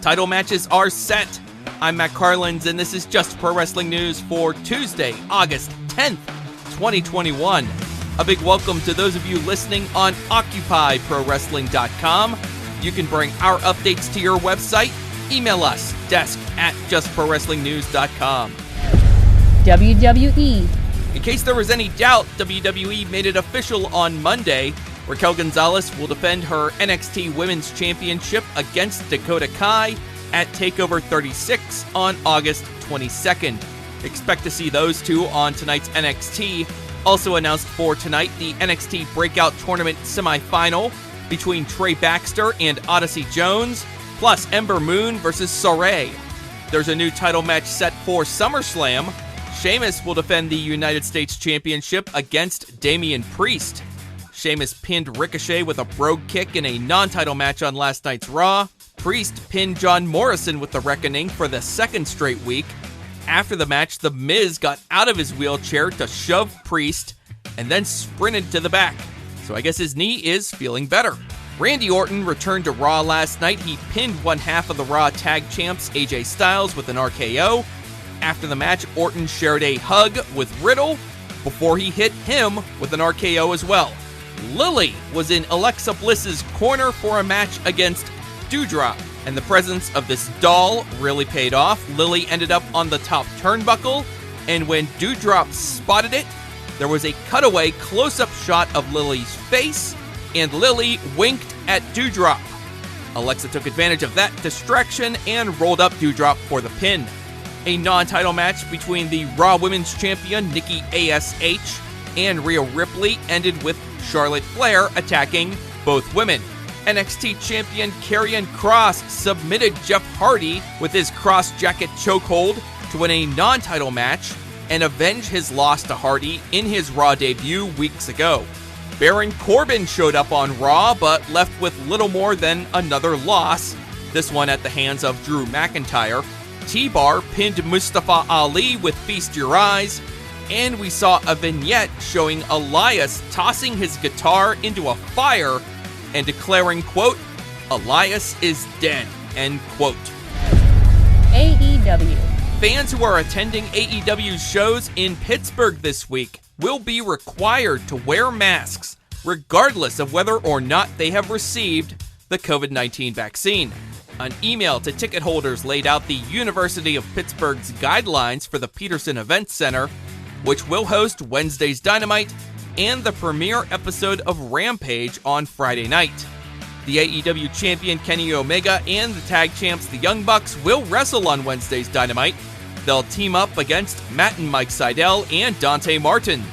Title matches are set. I'm Matt Carlins, and this is Just Pro Wrestling News for Tuesday, August 10th, 2021. A big welcome to those of you listening on OccupyProWrestling.com. You can bring our updates to your website. Email us, desk@justprowrestlingnews.com. WWE. In case there was any doubt, WWE made it official on Monday. Raquel Gonzalez will defend her NXT Women's Championship against Dakota Kai at TakeOver 36 on August 22nd. Expect to see those two on tonight's NXT. Also announced for tonight, the NXT Breakout Tournament semifinal between Trey Baxter and Odyssey Jones, plus Ember Moon versus Sarray. There's a new title match set for SummerSlam. Sheamus will defend the United States Championship against Damian Priest. Sheamus pinned Ricochet with a Brogue Kick in a non-title match on last night's Raw. Priest pinned John Morrison with the Reckoning for the second straight week. After the match, The Miz got out of his wheelchair to shove Priest and then sprinted to the back. So I guess his knee is feeling better. Randy Orton returned to Raw last night. He pinned one half of the Raw Tag Champs, AJ Styles, with an RKO. After the match, Orton shared a hug with Riddle before he hit him with an RKO as well. Lily was in Alexa Bliss's corner for a match against Doudrop, and the presence of this doll really paid off. Lily ended up on the top turnbuckle, and when Doudrop spotted it, there was a cutaway close-up shot of Lily's face, and Lily winked at Doudrop. Alexa took advantage of that distraction and rolled up Doudrop for the pin. A non-title match between the Raw Women's Champion Nikki A.S.H. and Rhea Ripley ended with Charlotte Flair attacking both women. NXT Champion Karrion Kross submitted Jeff Hardy with his cross-jacket chokehold to win a non-title match and avenge his loss to Hardy in his Raw debut weeks ago. Baron Corbin showed up on Raw, but left with little more than another loss, this one at the hands of Drew McIntyre. T-Bar pinned Mustafa Ali with Feast Your Eyes, and we saw a vignette showing Elias tossing his guitar into a fire and declaring, quote, "Elias is dead," end quote. AEW. Fans who are attending AEW's shows in Pittsburgh this week will be required to wear masks, regardless of whether or not they have received the COVID-19 vaccine. An email to ticket holders laid out the University of Pittsburgh's guidelines for the Peterson Event Center, which will host Wednesday's Dynamite and the premiere episode of Rampage on Friday night. The AEW champion Kenny Omega and the tag champs the Young Bucks will wrestle on Wednesday's Dynamite. They'll team up against Matt and Mike Sydal and Dante Martin.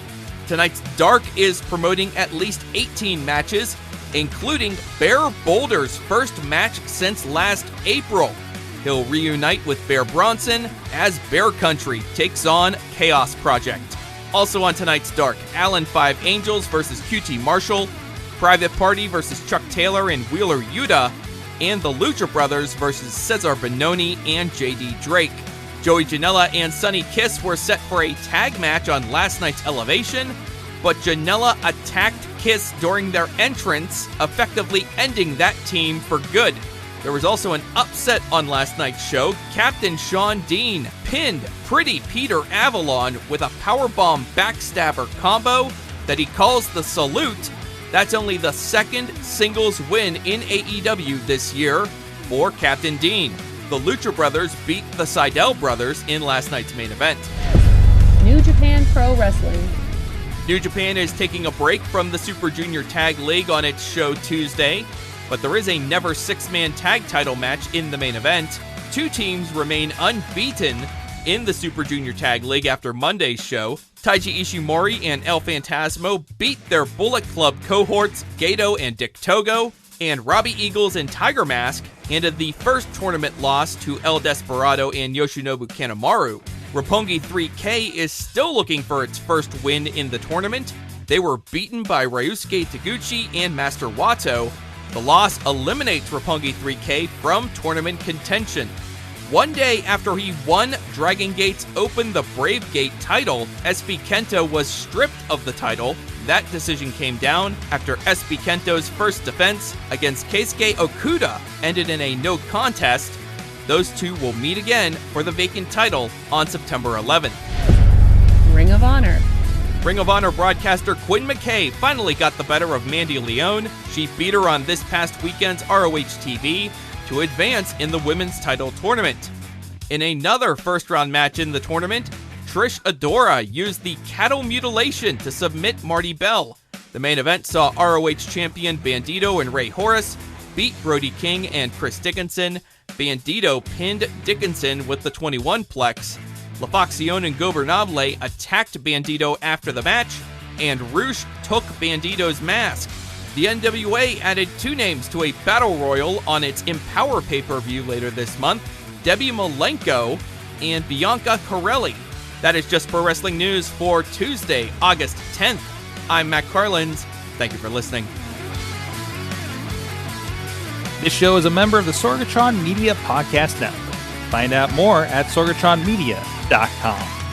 Tonight's Dark is promoting at least 18 matches, including Bear Boulder's first match since last April. He'll reunite with Bear Bronson as Bear Country takes on Chaos Project. Also on tonight's Dark, Allen 5 Angels versus QT Marshall, Private Party versus Chuck Taylor and Wheeler Yuta, and the Lucha Brothers versus Cesar Bononi and JD Drake. Joey Janela and Sonny Kiss were set for a tag match on last night's Elevation, but Janela attacked Kiss during their entrance, effectively ending that team for good. There was also an upset on last night's show. Captain Sean Dean pinned Pretty Peter Avalon with a powerbomb backstabber combo that he calls the Salute. That's only the second singles win in AEW this year for Captain Dean. The Lucha Brothers beat the Sydal Brothers in last night's main event. New Japan Pro Wrestling. New Japan is taking a break from the Super Junior Tag League on its show Tuesday, but there is a never six-man tag title match in the main event. Two teams remain unbeaten in the Super Junior Tag League after Monday's show. Taiji Ishimori and El Phantasmo beat their Bullet Club cohorts Gato and Dick Togo, and Robbie Eagles and Tiger Mask handed the first tournament loss to El Desperado and Yoshinobu Kanemaru. Roppongi 3K is still looking for its first win in the tournament. They were beaten by Ryusuke Taguchi and Master Wato. The loss eliminates Roppongi 3K from tournament contention. One day after he won Dragon Gate's Open the Brave Gate title, SB Kento was stripped of the title. That decision came down after SB Kento's first defense against Keisuke Okuda ended in a no contest. Those two will meet again for the vacant title on September 11th. Ring of Honor. Ring of Honor broadcaster Quinn McKay finally got the better of Mandy Leone. She beat her on this past weekend's ROH TV to advance in the women's title tournament. In another first-round match in the tournament, Trish Adora used the cattle mutilation to submit Marty Bell. The main event saw ROH champion Bandito and Ray Horace beat Brody King and Chris Dickinson. Bandito pinned Dickinson with the 21-plex. La Facción Ingobernable attacked Bandito after the match, and Roosh took Bandito's mask. The NWA added 2 names to a battle royal on its Empower pay-per-view later this month, Debbie Malenko and Bianca Corelli. That is Just Pro Wrestling News for Tuesday, August 10th. I'm Matt Carlins. Thank you for listening. This show is a member of the Sorgatron Media Podcast Network. Find out more at sorgatronmedia.com.